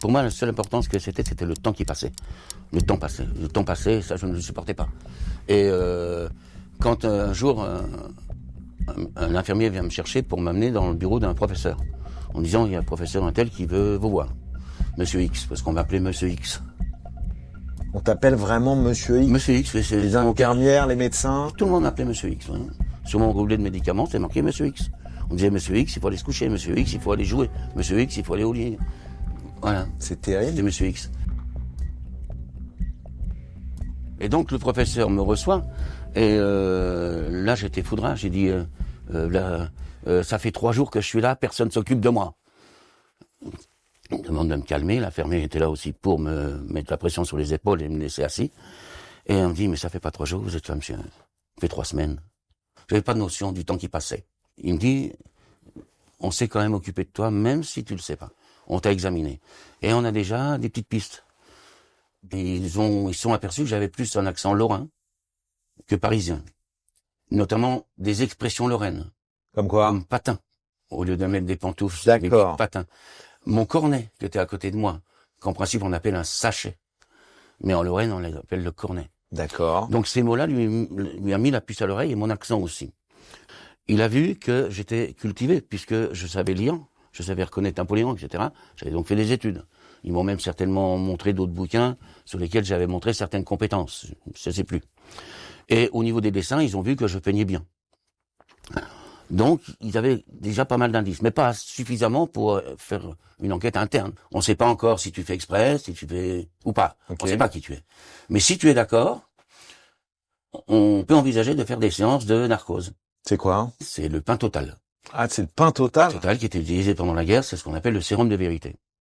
Pour moi, la seule importance que c'était le temps qui passait. Le temps passait, ça je ne le supportais pas. Et quand un jour, un infirmier vient me chercher pour m'amener dans le bureau d'un professeur, en disant, il y a un professeur un tel qui veut vous voir. Monsieur X, parce qu'on m'appelait Monsieur X. On t'appelle vraiment Monsieur X? Monsieur X, c'est Les infirmières, les médecins? tout le monde m'appelait Monsieur X. Hein. Sur mon roulet de médicaments, c'est marqué Monsieur X. On disait Monsieur X, il faut aller se coucher. Monsieur X, il faut aller jouer. Monsieur X, il faut aller au lit. Voilà. C'est terrible. C'était Monsieur X. Et donc le professeur me reçoit. Et là, j'étais foudrage. J'ai dit, ça fait 3 jours que je suis là, personne s'occupe de moi. On me demande de me calmer. L'infirmière était là aussi pour me mettre la pression sur les épaules et me laisser assis. Et on me dit, mais ça fait pas 3 jours, vous êtes là, monsieur. Ça fait 3 semaines. J'avais pas de notion du temps qui passait. Il me dit, on s'est quand même occupé de toi, même si tu le sais pas. On t'a examiné. Et on a déjà des petites pistes. Et ils sont aperçus que j'avais plus un accent lorrain que parisien. Notamment des expressions lorraines. Comme quoi? Comme patin. Au lieu de mettre des pantoufles, D'accord. des patins. Mon cornet, qui était à côté de moi, qu'en principe on appelle un sachet. Mais en Lorraine, on l'appelle le cornet. D'accord. Donc ces mots-là lui a mis la puce à l'oreille et mon accent aussi. Il a vu que j'étais cultivé, puisque je savais lire, je savais reconnaître Napoléon, etc. J'avais donc fait des études. Ils m'ont même certainement montré d'autres bouquins sur lesquels j'avais montré certaines compétences. Je ne sais plus. Et au niveau des dessins, ils ont vu que je peignais bien. Donc, ils avaient déjà pas mal d'indices, mais pas suffisamment pour faire une enquête interne. On ne sait pas encore si tu fais exprès, si tu fais ou pas. Okay. On ne sait pas qui tu es. Mais si tu es d'accord, on peut envisager de faire des séances de narcose. C'est quoi? C'est le pain total. Ah, c'est le pain total? Total qui était utilisé pendant la guerre, c'est ce qu'on appelle le sérum de vérité.